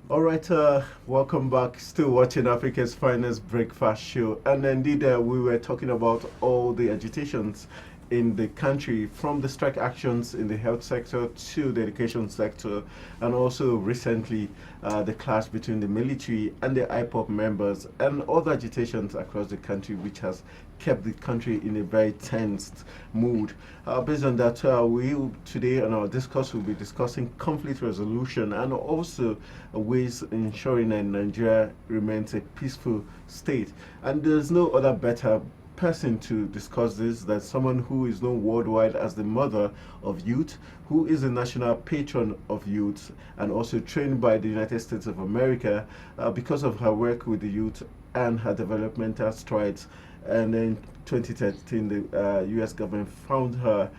All right, welcome back. Still watching Africa's Finest Breakfast Show. And indeed, we were talking about all the agitations in the country, from the strike actions in the health sector to the education sector, and also recently the clash between the military and the IPOP members, and other agitations across the country, which has kept the country in a very tensed mood. Based on that, we today on our discourse will be discussing conflict resolution and also ways ensuring that Nigeria remains a peaceful state. And there's no other better person to discuss this than someone who is known worldwide as the mother of youth, who is a national patron of youth, and also trained by the United States of America because of her work with the youth and her developmental strides. And in 2013, the US government found her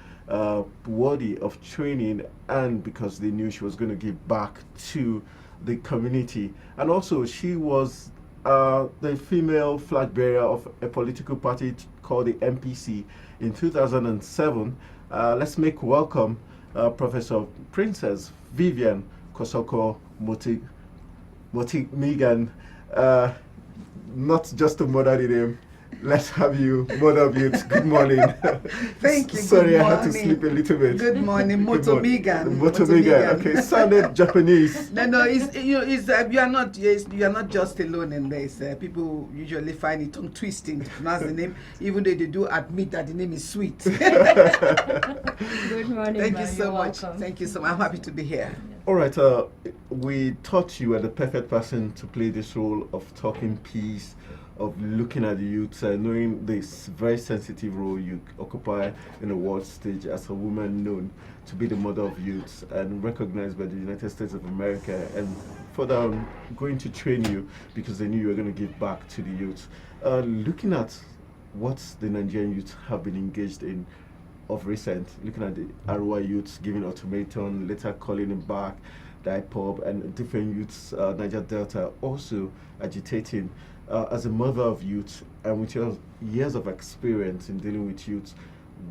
worthy of training, and because they knew she was going to give back to the community. And also, she was the female flag bearer of a political party called the MPC in 2007. Let's make welcome Professor Princess Vivian Kosoko Motimegan, not just a mother name. Let's have you, mother of youth. Good morning. Thank you. Sorry, I had to sleep a little bit. Good morning, Motomigan. Motomigan. Okay, sounded Japanese. No, you are not. Yes, you are not just alone in this. People usually find it tongue twisting to pronounce the name, even though they do admit that the name is sweet. Good morning. Thank you so You're much. welcome. Thank you so much. I'm happy to be here. All right. We thought you were the perfect person to play this role of talking peace, of looking at the youth, knowing this very sensitive role you occupy in the world stage as a woman known to be the mother of youth and recognized by the United States of America, and further on going to train you because they knew you were going to give back to the youth. Looking at what the Nigerian youth have been engaged in of recent, looking at the Arua youths giving ultimatum, later calling it back, the IPOB and different youths, Niger Delta also agitating. As a mother of youth and with your years of experience in dealing with youth,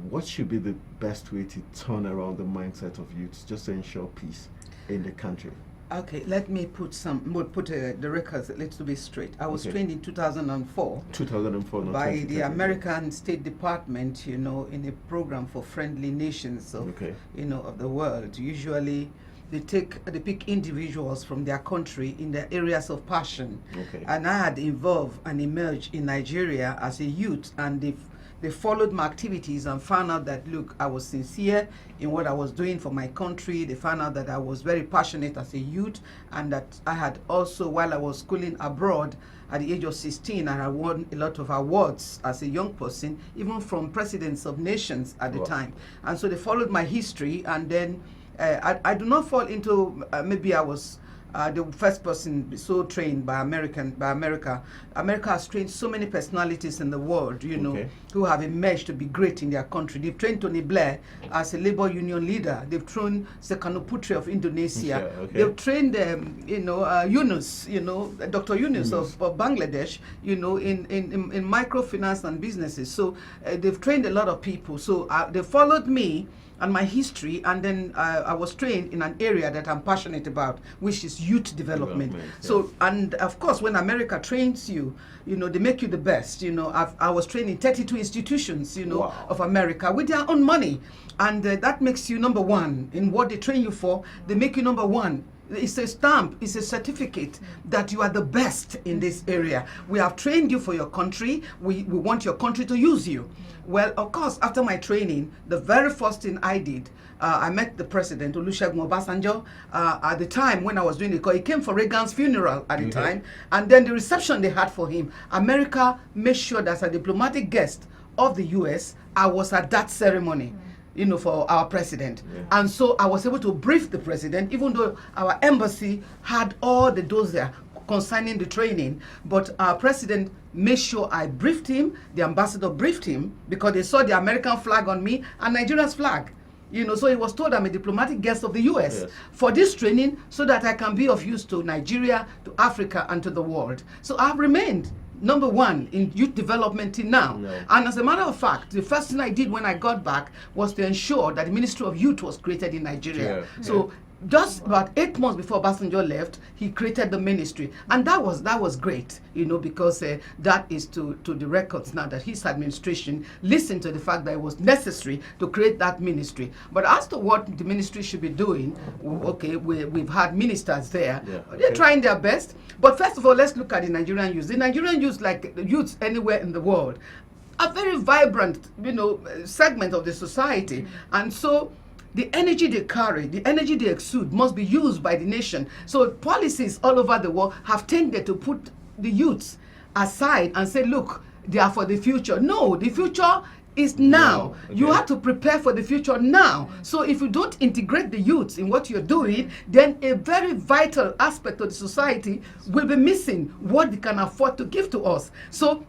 what should be the best way to turn around the mindset of youth just to ensure peace in the country? Okay, let me put the records a little bit straight. I was trained in 2004. 2004, not by the American State Department, in a program for friendly nations of, of the world. Usually, they pick individuals from their country in the areas of passion. And I had evolved and emerged in Nigeria as a youth, and they followed my activities and found out that, look, I was sincere in what I was doing for my country. They found out that I was very passionate as a youth, and that I had also, while I was schooling abroad at the age of 16, I had won a lot of awards as a young person, even from presidents of nations at the time. And so they followed my history, and then I do not fall into, maybe I was the first person so trained by America. America has trained so many personalities in the world, who have emerged to be great in their country. They've trained Tony Blair as a labor union leader. They've trained Sekano Putri of Indonesia. They've trained, Yunus, Dr. Yunus of Bangladesh, in microfinance and businesses. So they've trained a lot of people. So they followed me and my history, and then I was trained in an area that I'm passionate about, which is youth development. So, and of course, when America trains you, they make you the best. I was trained in 32 institutions, of America with their own money, and that makes you number one in what they train you for. They make you number one. It's a stamp, it's a certificate that you are the best in this area. We have trained you for your country. We want your country to use you. Well, of course, after my training, the very first thing I did, I met the president, Olusegun Obasanjo, at the time when I was doing the call. He came for Reagan's funeral at the time, and then the reception they had for him, America made sure that as a diplomatic guest of the US, I was at that ceremony. For our president. And so I was able to brief the president, even though our embassy had all the doors there concerning the training. But our president made sure I briefed him, the ambassador briefed him, because they saw the American flag on me and Nigeria's flag. So he was told I'm a diplomatic guest of the US for this training so that I can be of use to Nigeria, to Africa, and to the world. So I've remained number one in youth development till now. And as a matter of fact, the first thing I did when I got back was to ensure that the Ministry of Youth was created in Nigeria. So just about 8 months before Obasanjo left, he created the ministry, and that was great, because that is to the records now that his administration listened to the fact that it was necessary to create that ministry. But as to what the ministry should be doing, okay, we've had ministers there. Yeah, okay. They're trying their best. But first of all, let's look at the Nigerian youth. The Nigerian youth, like the youths anywhere in the world, are very vibrant, segment of the society, and so the energy they carry, the energy they exude must be used by the nation. So policies all over the world have tended to put the youths aside and say, look, they are for the future. No, the future is now. Okay. You have to prepare for the future now. So if you don't integrate the youths in what you're doing, then a very vital aspect of the society will be missing what they can afford to give to us. So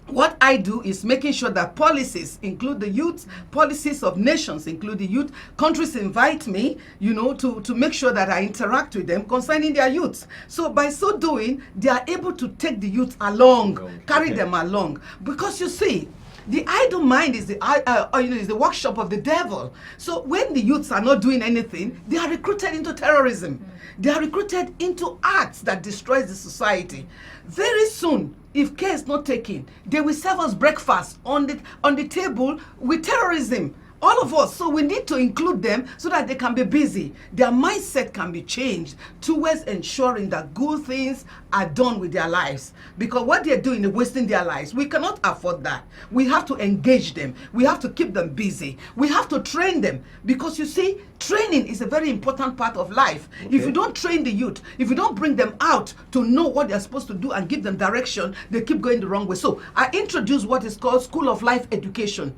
what I do is making sure that policies include the youth, policies of nations include the youth. Countries invite me, to make sure that I interact with them concerning their youth. So by so doing, they are able to take the youth along, carry them along. Because you see, the idle mind is the workshop of the devil. So when the youths are not doing anything, they are recruited into terrorism. They are recruited into acts that destroys the society. Very soon, if care is not taken, they will serve us breakfast on the table with terrorism. All of us. So we need to include them so that they can be busy. Their mindset can be changed towards ensuring that good things are done with their lives. Because what they're doing is wasting their lives. We cannot afford that. We have to engage them. We have to keep them busy. We have to train them. Because you see, training is a very important part of life. Okay. If you don't train the youth, if you don't bring them out to know what they're supposed to do and give them direction, they keep going the wrong way. So I introduced what is called School of Life Education.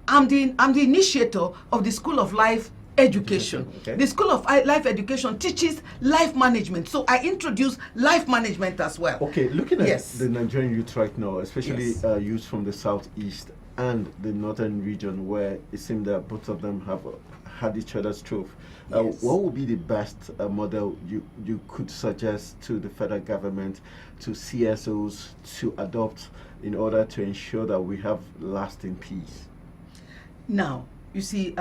I'm the initiator of the School of Life Education. Okay. The School of Life Education teaches life management. So I introduce life management as well. Okay, looking at the Nigerian youth right now, especially youth from the southeast and the northern region, where it seems that both of them have had each other's truth. What would be the best model you could suggest to the federal government, to CSOs to adopt in order to ensure that we have lasting peace? Now, you see,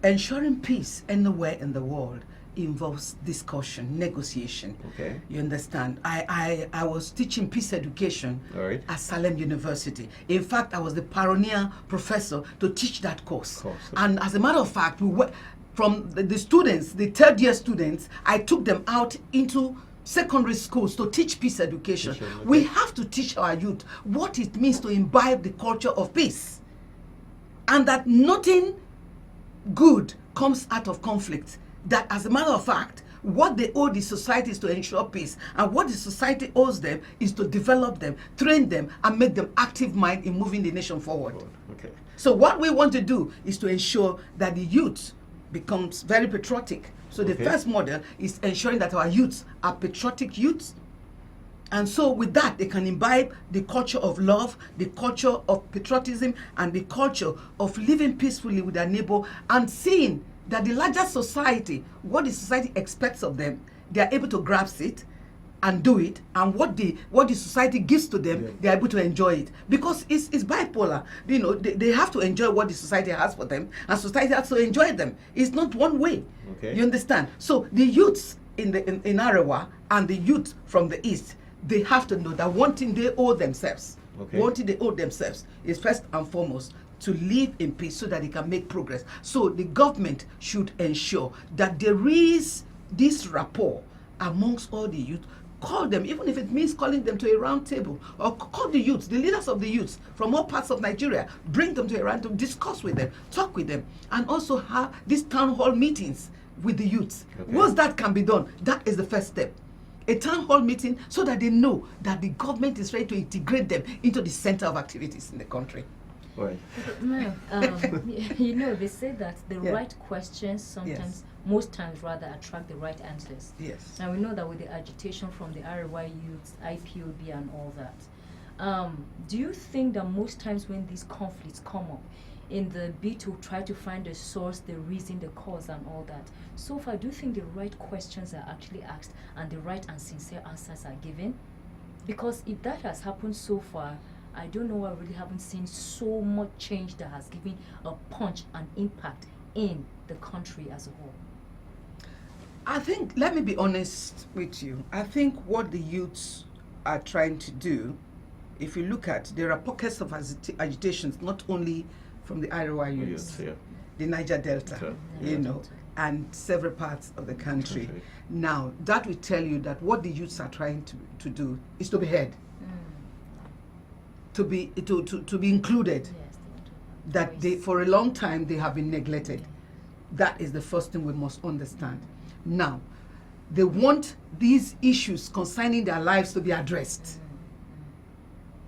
ensuring peace anywhere in the world involves discussion, negotiation. Okay. You understand? I was teaching peace education at Salem University. In fact, I was the pioneer professor to teach that course. And as a matter of fact, we were, from the students, the third year students, I took them out into secondary schools to teach peace education. Okay. We have to teach our youth what it means to imbibe the culture of peace. And that nothing good comes out of conflict. That, as a matter of fact, what they owe the society is to ensure peace. And what the society owes them is to develop them, train them, and make them active mind in moving the nation forward. Okay. So what we want to do is to ensure that the youth becomes very patriotic. So the first model is ensuring that our youths are patriotic youths. And so with that, they can imbibe the culture of love, the culture of patriotism, and the culture of living peacefully with their neighbor, and seeing that the larger society, what the society expects of them, they are able to grasp it and do it, and what the society gives to them, they are able to enjoy it. Because it's bipolar. They have to enjoy what the society has for them, and society has to enjoy them. It's not one way. Okay. You understand? So the youths in Arewa and the youth from the east, they have to know that one thing they owe themselves, is first and foremost to live in peace so that they can make progress. So the government should ensure that there is this rapport amongst all the youth. Call them, even if it means calling them to a round table, or call the youths, the leaders of the youths from all parts of Nigeria, bring them to a round table, discuss with them, talk with them, and also have these town hall meetings with the youths. Okay. Once that can be done, that is the first step. A town hall meeting so that they know that the government is ready to integrate them into the center of activities in the country. Right. They say that the right questions sometimes, most times rather, attract the right answers. Yes. Now we know that with the agitation from the RY youths, IPOB and all that, do you think that most times when these conflicts come up, in the bid to try to find the source, the reason, the cause and all that, so far, do you think the right questions are actually asked and the right and sincere answers are given? Because if that has happened so far, I don't know, I really haven't seen so much change that has given a punch and impact in the country as a whole. I think, let me be honest with you, I think what the youths are trying to do, if you look at, there are pockets of agitations, not only from the Iowa youths, the Niger Delta, and several parts of the country. Now, that will tell you that what the youths are trying to do is to be heard, to be included, that they, for a long time, they have been neglected. That is the first thing we must understand. Now, they want these issues concerning their lives to be addressed.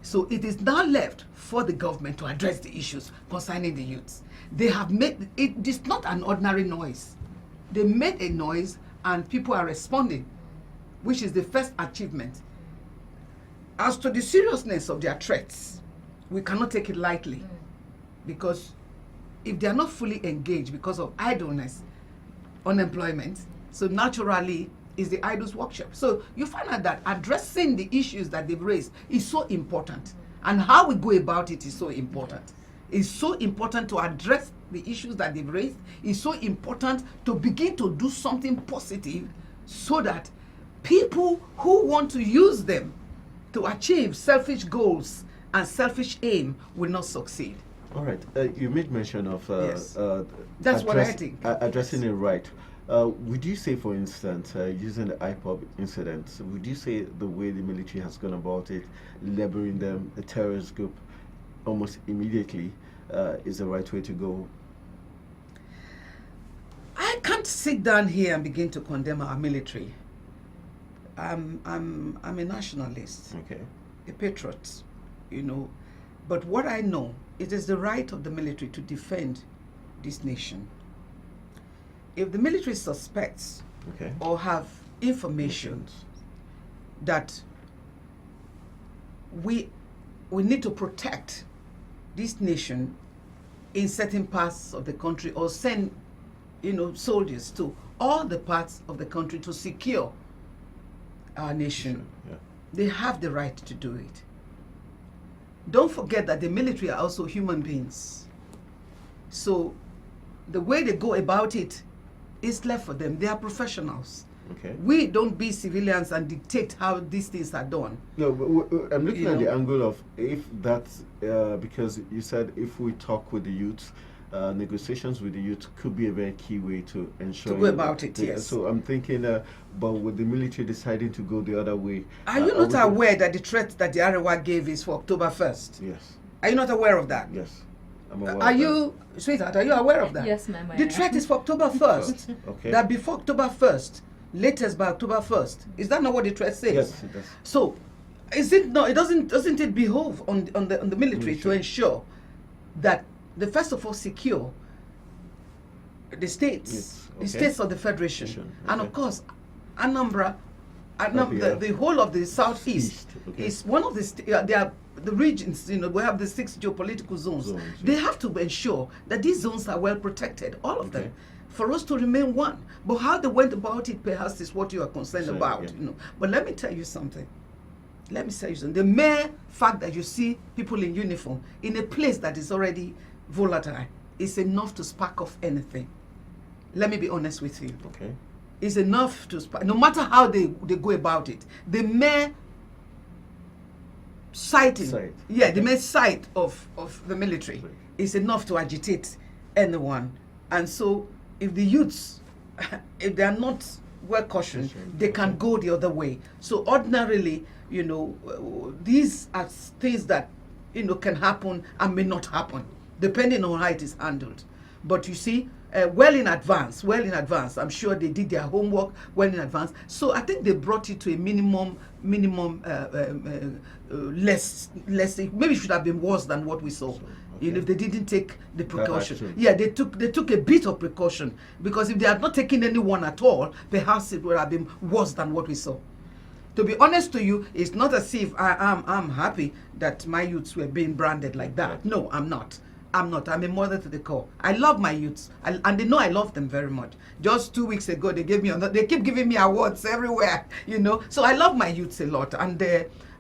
So it is now left for the government to address the issues concerning the youths. They have made it is not an ordinary noise. They made a noise and people are responding, which is the first achievement. As to the seriousness of their threats, we cannot take it lightly, because if they are not fully engaged because of idleness, unemployment, so naturally is the idle's workshop. So you find out that addressing the issues that they've raised is so important, and how we go about it is so important. It's so important to address the issues that they've raised. It's so important to begin to do something positive so that people who want to use them to achieve selfish goals and selfish aim will not succeed. All right. You made mention of that's what I think. Addressing it right. Would you say, for instance, using the IPOB incident, would you say the way the military has gone about it, labeling them a terrorist group almost immediately, is the right way to go? I can't sit down here and begin to condemn our military. I'm a nationalist, a patriot, But what I know, it is the right of the military to defend this nation. If the military suspects or have information that we need to protect this nation in certain parts of the country, or send soldiers to all the parts of the country to secure our nation, they have the right to do it. Don't forget that the military are also human beings. So the way they go about it is left for them. They are professionals. We don't be civilians and dictate how these things are done. No, but I'm looking at the angle of if that's because you said if we talk with the youth, negotiations with the youth could be a very key way to ensure to go about it. Yes. So I'm thinking, but with the military deciding to go the other way, are you not aware that the threat that the Arewa gave is for October 1st? Yes. Are you not aware of that? Yes. I'm aware are you, sweetheart? Are you aware of that? Yes, ma'am. The threat is for October 1st. That before October 1st, latest by October 1st. Is that not what the threat says? Yes, it does. So, is it no? It doesn't it behove on the military to ensure that they first of all secure the states, the states of the federation, and of course, Anambra, the whole of the southeast is one of the the regions. We have the 6 geopolitical zones. They have to ensure that these zones are well protected, all of them, for us to remain one. But how they went about it, perhaps, is what you are concerned about. But let me tell you something. The mere fact that you see people in uniform in a place that is already volatile is enough to spark off anything. Let me be honest with you. It's enough to spark, no matter how they go about it. The mere the mere sight of the military is enough to agitate anyone. And so if the youths, if they are not well cautioned, they can go the other way. So ordinarily, these are things that can happen and may not happen, depending on how it is handled. But you see, well in advance, I'm sure they did their homework well in advance. So I think they brought it to a minimum, less. Maybe it should have been worse than what we saw. If they didn't take the precaution. They took a bit of precaution, because if they had not taken any one at all, perhaps it would have been worse than what we saw. To be honest to you, it's not as if I'm happy that my youths were being branded like that. No, I'm not. I'm a mother to the core. I love my youths, and they know I love them very much. Just 2 weeks ago, they keep giving me awards everywhere, So I love my youths a lot, and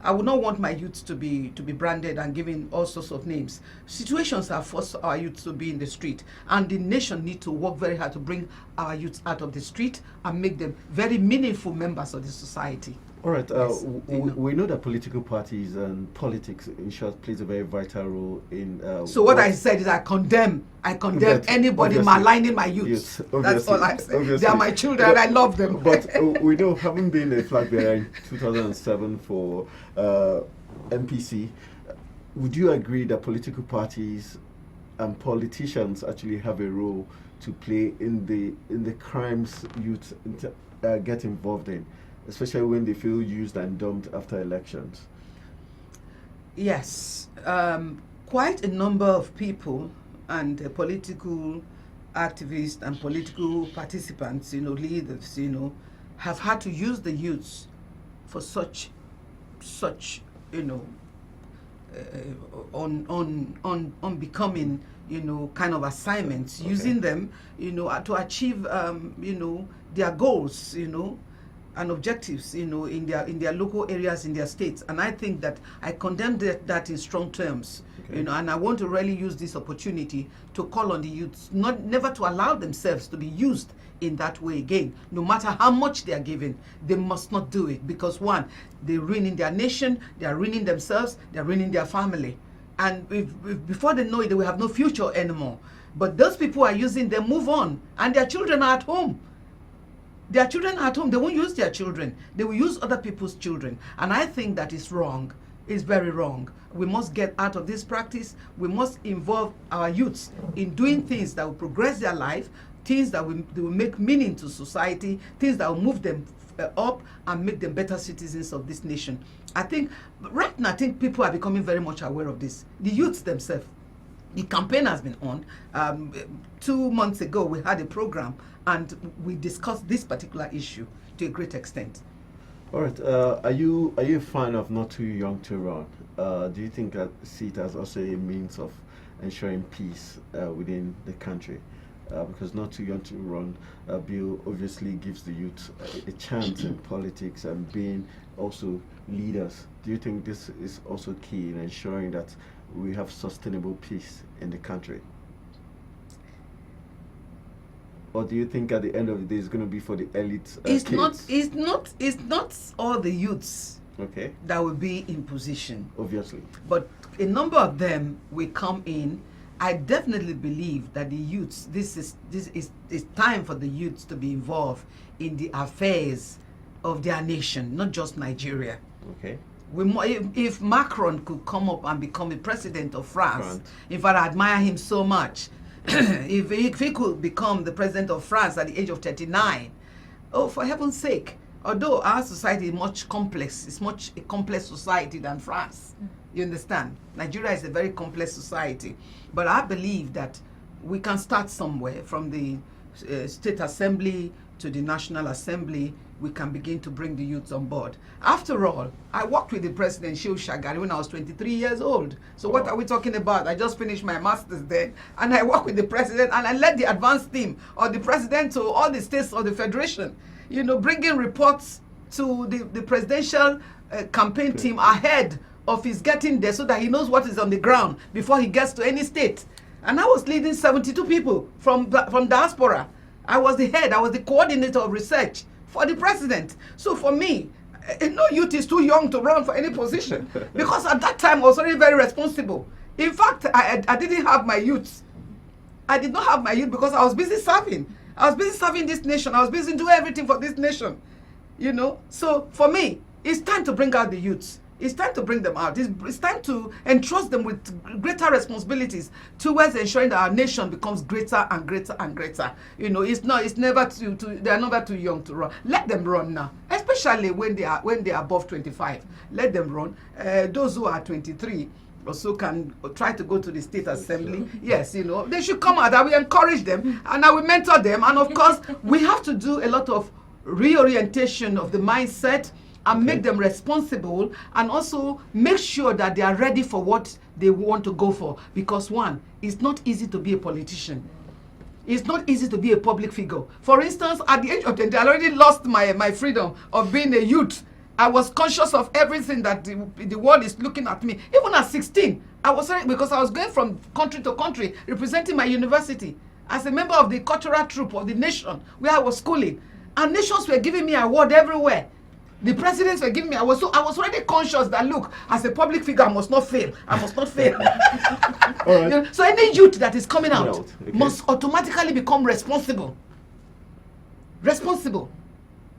I would not want my youth to be branded and given all sorts of names. Situations have forced our youth to be in the street, and the nation need to work very hard to bring our youth out of the street and make them very meaningful members of the society. All right. Yes, we know that political parties and politics, in short, plays a very vital role in. So what I said is I condemn anybody maligning my youth. That's all I say. They are my children. But I love them. But we know, having been a flag bearer in 2007 for MPC, would you agree that political parties and politicians actually have a role to play in the crimes youth get involved in, especially when they feel used and dumped after elections? Yes, quite a number of people and political activists and political participants, leaders, have had to use the youths for such, unbecoming, kind of assignments, okay, using them, to achieve, their goals, and objectives, in their local areas, in their states. And I think that I condemn that in strong terms, okay, and I want to really use this opportunity to call on the youths never to allow themselves to be used in that way again. No matter how much they are given, they must not do it, because one, they're ruining their nation, they are ruining themselves, they're ruining their family. And if before they know it, they will have no future anymore. But those people are using them, move on, and their children are at home. Their children are at home. They won't use their children. They will use other people's children. And I think that is wrong. It's very wrong. We must get out of this practice. We must involve our youths in doing things that will progress their life, things that will make meaning to society, things that will move them up and make them better citizens of this nation. I think right now, people are becoming very much aware of this. The youths themselves. The campaign has been on. 2 months ago, we had a program and we discussed this particular issue to a great extent. All right. Are you a fan of Not Too Young to Run? Do you think that see it as also a means of ensuring peace within the country? Because Not Too Young to Run bill obviously gives the youth a chance in politics and being also leaders. Do you think this is also key in ensuring that we have sustainable peace in the country? Or do you think at the end of the day it's going to be for the elite it's kids? It's not all the youths, okay, that will be in position. Obviously. But a number of them will come in. I definitely believe that the youths, this is time for the youths to be involved in the affairs of their nation, not just Nigeria. Okay. If Macron could come up and become the president of France, in fact, I admire him so much. if he could become the president of France at the age of 39, oh, for heaven's sake, although our society is much complex, it's much a complex society than France. You understand? Nigeria is a very complex society. But I believe that we can start somewhere from the State Assembly to the National Assembly. We can begin to bring the youths on board. After all, I worked with the President Shehu Shagari when I was 23 years old. So what are we talking about? I just finished my master's then, and I worked with the President, and I led the advanced team of the President to all the states of the Federation, bringing reports to the presidential campaign team ahead of his getting there so that he knows what is on the ground before he gets to any state. And I was leading 72 people from diaspora. I was the head, I was the coordinator of research for the president. So for me, no youth is too young to run for any position, because at that time I was already very responsible. In fact, I didn't have my youth. I did not have my youth because I was busy serving. I was busy serving this nation. I was busy doing everything for this nation. So for me, it's time to bring out the youths. It's time to bring them out. It's time to entrust them with greater responsibilities towards ensuring that our nation becomes greater and greater and greater. It's never they are never too young to run. Let them run now, especially when they are above 25. Let them run. Those who are 23 also can try to go to the State Assembly. Yes, they should come out. I will encourage them and I will mentor them. And of course, we have to do a lot of reorientation of the mindset and make them responsible, and also make sure that they are ready for what they want to go for. Because one, it's not easy to be a politician. It's not easy to be a public figure. For instance, at the age of 20, I already lost my freedom of being a youth. I was conscious of everything that the world is looking at me. Even at 16, I was because I was going from country to country representing my university as a member of the cultural troupe of the nation where I was schooling. And nations were giving me award everywhere. The presidents were giving me awards. So I was already conscious that, look, as a public figure, I must not fail. I must not fail. Right. You know, so any youth that is coming out Okay. must automatically become responsible. Responsible.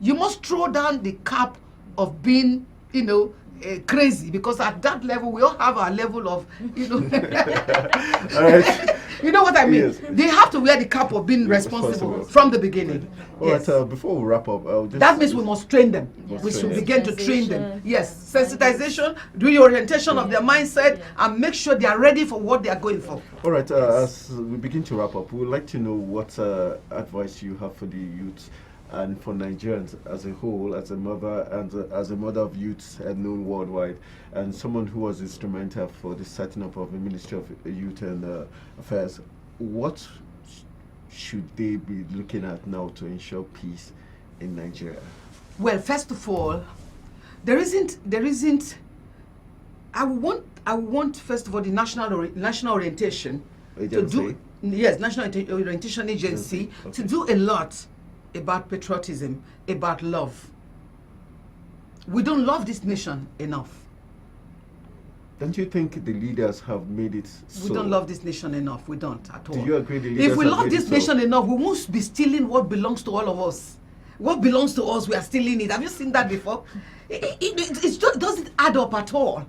You must throw down the cap of being, you know, crazy, because at that level we all have our level of, you know. All right. You know what I mean? Yes. They have to wear the cap of being responsible from the beginning. All Yes. right, before we wrap up, That means we must train them. Yes. We should Yes. begin to train them. Yes, sensitization, do the orientation of their mindset, and make sure they are ready for what they are going for. All right, as we begin to wrap up, we would like to know what advice you have for the youth and for Nigerians as a whole, as a mother and as a mother of youths and known worldwide, and someone who was instrumental for the setting up of the Ministry of Youth and Affairs. What should they be looking at now to ensure peace in Nigeria? Well, first of all, there isn't. I want first of all the national orientation Agency? to do. Yes, National Orientation Agency Okay. to do a lot about patriotism, about love. We don't love this nation enough. Don't you think the leaders have made it so? We don't love this nation enough. We don't at all. Do you agree the leaders If we have love made this it so? nation enough, we won't be stealing what belongs to all of us. What belongs to us, we are stealing it. Have you seen that before? It just doesn't add up at all.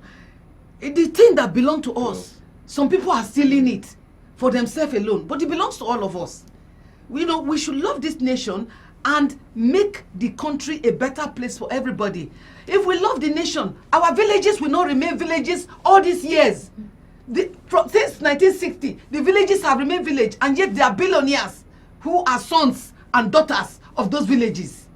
The thing that belongs to us, some people are stealing it for themselves alone, but it belongs to all of us. We should love this nation and make the country a better place for everybody. If we love the nation, our villages will not remain villages all these years. Since 1960, the villages have remained village, and yet there are billionaires who are sons and daughters of those villages.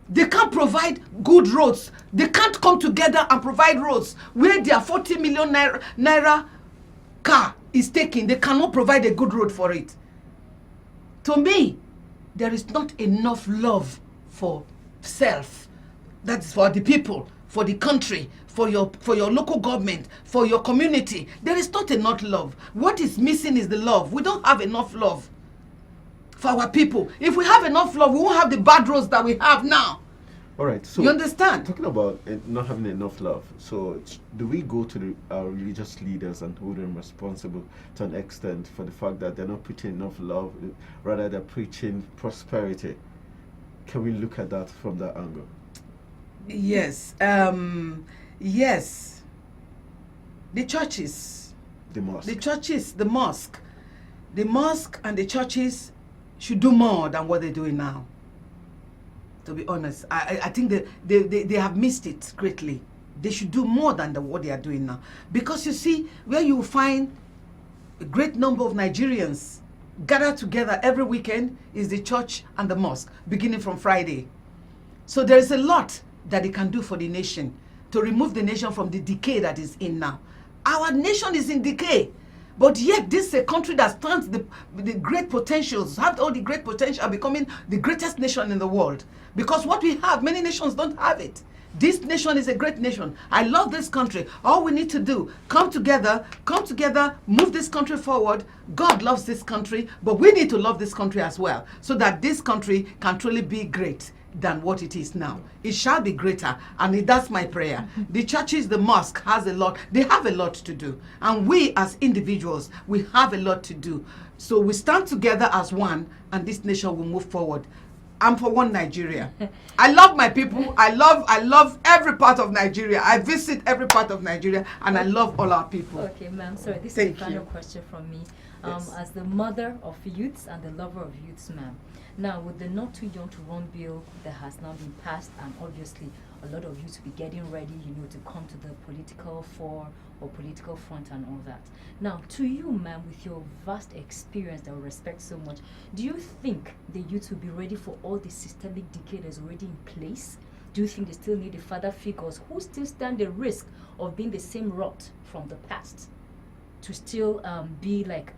They can't provide good roads. They can't come together and provide roads where their 40 million naira car is taken. They cannot provide a good road for it. To me, there is not enough love for self. That's for the people, for the country, for your local government, for your community. There is not enough love. What is missing is the love. We don't have enough love for our people. If we have enough love, we won't have the bad roads that we have now. All right, so you understand? Talking about not having enough love, so do we go to our religious leaders and hold them responsible to an extent for the fact that they're not preaching enough love, rather they're preaching prosperity? Can we look at that from that angle? Yes. Yes. The churches. The mosque. The churches, the mosque. The mosque and the churches should do more than what they're doing now. To be honest, I think they have missed it greatly. They should do more than what they are doing now. Because you see, where you find a great number of Nigerians gather together every weekend is the church and the mosque, beginning from Friday. So there is a lot that they can do for the nation to remove the nation from the decay that is in now. Our nation is in decay. But yet, this is a country that stands the great potentials, have all the great potential, becoming the greatest nation in the world. Because what we have, many nations don't have it. This nation is a great nation. I love this country. All we need to do, come together, move this country forward. God loves this country, but we need to love this country as well, so that this country can truly be great than what it is now. It shall be greater, and that's my prayer. The churches, the mosque has a lot. They have a lot to do, and we as individuals, we have a lot to do. So we stand together as one, and this nation will move forward. I'm for one Nigeria. I love my people. I love every part of Nigeria. I visit every part of Nigeria, and I love all our people. Okay, ma'am. Sorry, this Thank is the final you. question from me. Yes. As the mother of youths and the lover of youths, ma'am. Now, with the Not Too Young to Run bill that has now been passed, and obviously a lot of youths will be getting ready, to come to the political fore or political front and all that. Now, to you, ma'am, with your vast experience that we respect so much, do you think the youth will be ready for all the systemic decay that is already in place? Do you think they still need the father figures who still stand the risk of being the same rot from the past? to still be like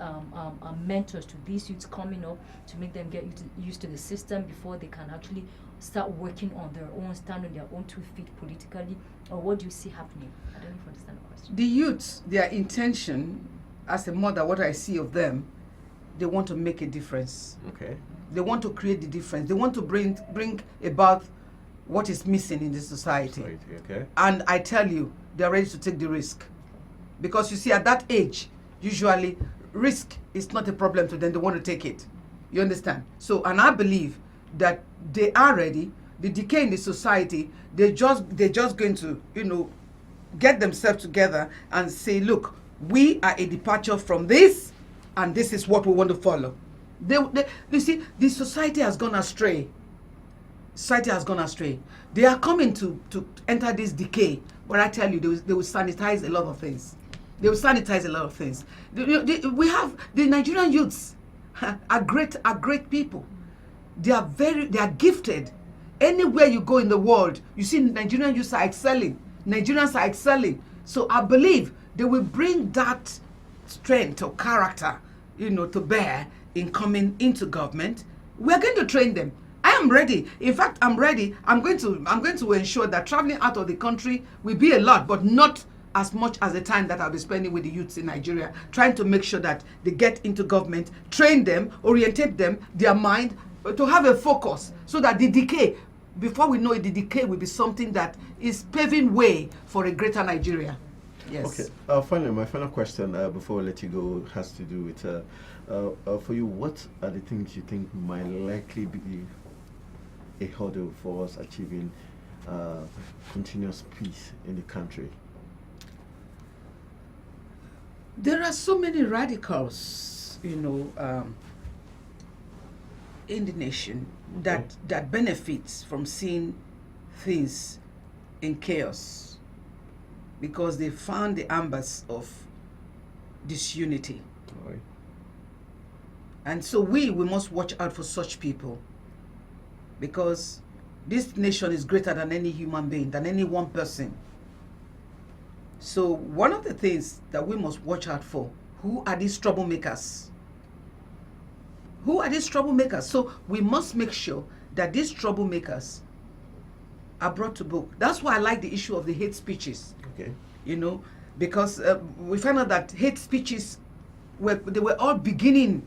mentors to these youths coming up, to make them get used to the system before they can actually start working on their own, stand on their own 2 feet politically? Or what do you see happening? I don't know if you understand the question. The youths, their intention, as a mother, what I see of them, they want to make a difference. Okay. They want to create the difference. They want to bring about what is missing in the society. Okay. And I tell you, they're ready to take the risk. Because you see, at that age, usually risk is not a problem to them. They want to take it. You understand? So, and I believe that they are ready. The decay in the society, they're just going to, get themselves together and say, look, we are a departure from this, and this is what we want to follow. You see, the society has gone astray. Society has gone astray. They are coming to enter this decay, but I tell you, they will sanitize a lot of things. They will sanitize a lot of things. We have the Nigerian youths are great people. They are gifted. Anywhere you go in the world, you see Nigerian youths are excelling. Nigerians are excelling. So I believe they will bring that strength or character, to bear in coming into government. We are going to train them. I am ready. In fact, I'm ready. I'm going to ensure that traveling out of the country will be a lot, but not as much as the time that I'll be spending with the youths in Nigeria, trying to make sure that they get into government, train them, orientate them, their mind, to have a focus, so that the decay, before we know it, the decay will be something that is paving way for a greater Nigeria. Yes. Okay. Finally, my final question before I let you go has to do with, for you, what are the things you think might likely be a hurdle for us achieving continuous peace in the country? There are so many radicals, in the nation that benefits from seeing things in chaos, because they found the ambers of disunity. Right. And so we must watch out for such people, because this nation is greater than any human being, than any one person. So one of the things that we must watch out for, who are these troublemakers? Who are these troublemakers? So we must make sure that these troublemakers are brought to book. That's why I like the issue of the hate speeches. Okay. Because we found out that hate speeches they were all beginning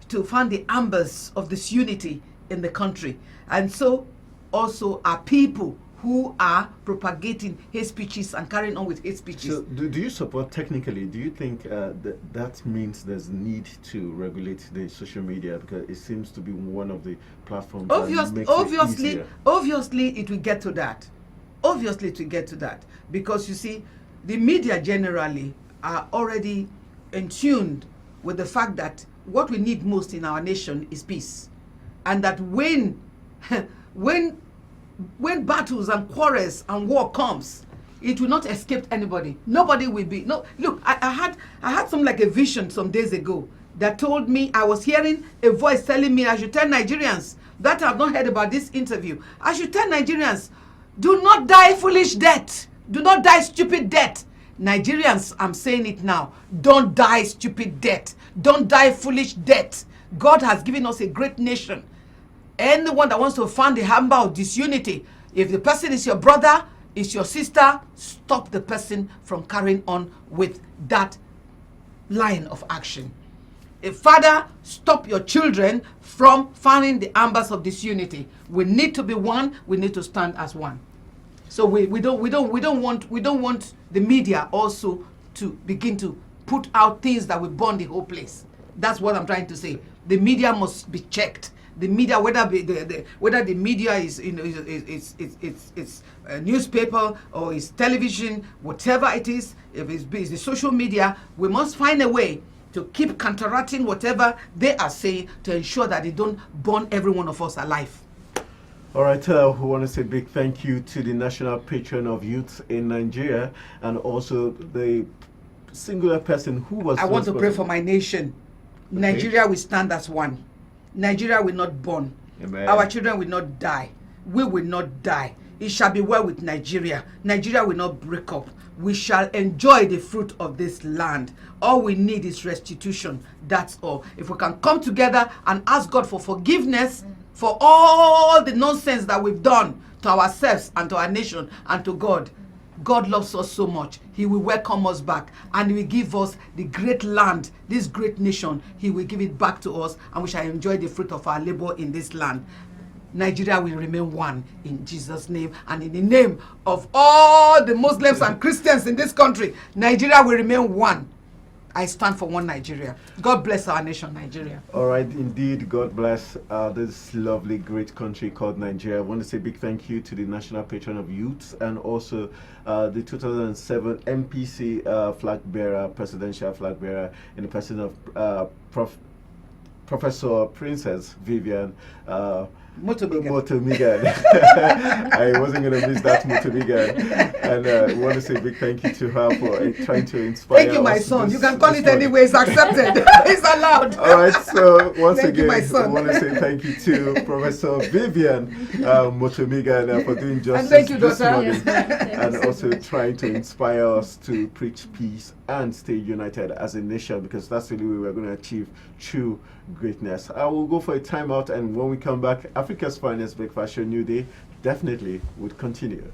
to find the ambers of disunity in the country. And so also are people who are propagating hate speeches and carrying on with hate speeches. So do you support, technically, do you think that means there's need to regulate the social media, because it seems to be one of the platforms that makes it easier? Obviously it will get to that. Obviously it will get to that. Because you see, the media generally are already in tune with the fact that what we need most in our nation is peace. And that when battles and quarrels and war comes, it will not escape anybody. Nobody will be. No, look, I had some like a vision some days ago that told me, I was hearing a voice telling me I should tell Nigerians that I've not heard about this interview. I should tell Nigerians, do not die foolish death. Do not die stupid death. Nigerians, I'm saying it now, don't die stupid death. Don't die foolish death. God has given us a great nation. Anyone that wants to find the amber of disunity, if the person is your brother, is your sister, stop the person from carrying on with that line of action. A father, stop your children from finding the ambers of disunity. We need to be one. We need to stand as one. So we don't want the media also to begin to put out things that will burn the whole place. That's what I'm trying to say. The media must be checked. The media, whether the media is it's a newspaper or it's television, whatever it is, if it's the social media, we must find a way to keep counteracting whatever they are saying to ensure that they don't burn every one of us alive. All right, we want to say a big thank you to the national patron of youth in Nigeria, and also the singular person who was. I want to pray for my nation. Okay. Nigeria will stand as one. Nigeria will not burn. Amen. Our children will not die. We will not die. it shall be well with Nigeria. Nigeria will not break up. We shall enjoy the fruit of this land. All we need is restitution. That's all. If we can come together and ask God for forgiveness for all the nonsense that we've done to ourselves and to our nation and to God, God loves us so much. He will welcome us back and He will give us the great land, this great nation. He will give it back to us and we shall enjoy the fruit of our labor in this land. Nigeria will remain one in Jesus' name, and in the name of all the Muslims and Christians in this country, Nigeria will remain one. I stand for one Nigeria. God bless our nation, Nigeria. All right, indeed, God bless this lovely, great country called Nigeria. I want to say a big thank you to the National Patron of Youths and also the 2007 MPC flag bearer, presidential flag bearer, in the person of Professor Princess Vivian Motomigan. I wasn't going to miss that Motomigan. And I want to say a big thank you to her for trying to inspire Thank you, my son. You can call it anyway. It's accepted. It's allowed. All right. So once Thank again, you, my son. I want to say thank you to Professor Vivian Motomigan for doing justice thank you, this daughter. morning, Yes, and also trying to inspire us to preach peace and stay united as a nation, because that's the way we're going to achieve true greatness. I will go for a timeout, and when we come back, Africa's Finest Breakfast Show New Day definitely would continue.